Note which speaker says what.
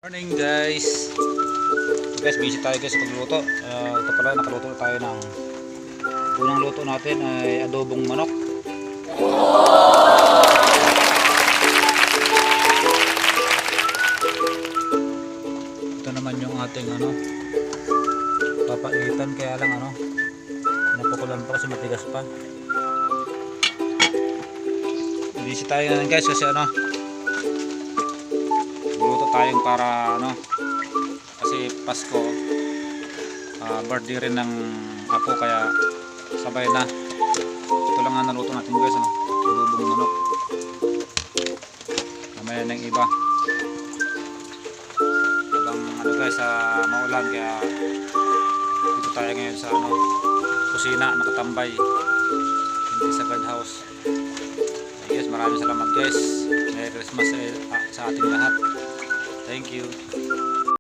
Speaker 1: Morning guys. Busy tayo guys pagluto. Ito pala nakaluto tayo ng unang luto natin ay adobong manok. Ito naman yung ating papaitan, kaya lang napukulan pa kasi matigas pa. Busy tayo ngayon guys kasi luto tayong para kasi Pasko, birthday rin ng apo, kaya sabay na. Ito lang ang naluto natin guys, adobong manok. Mamaya ng iba habang guys, maulan, kaya dito tayo ngayon sa kusina nakatambay, hindi sa guard house. Guys, maraming salamat guys. Merry Christmas sa ating lahat. Thank you.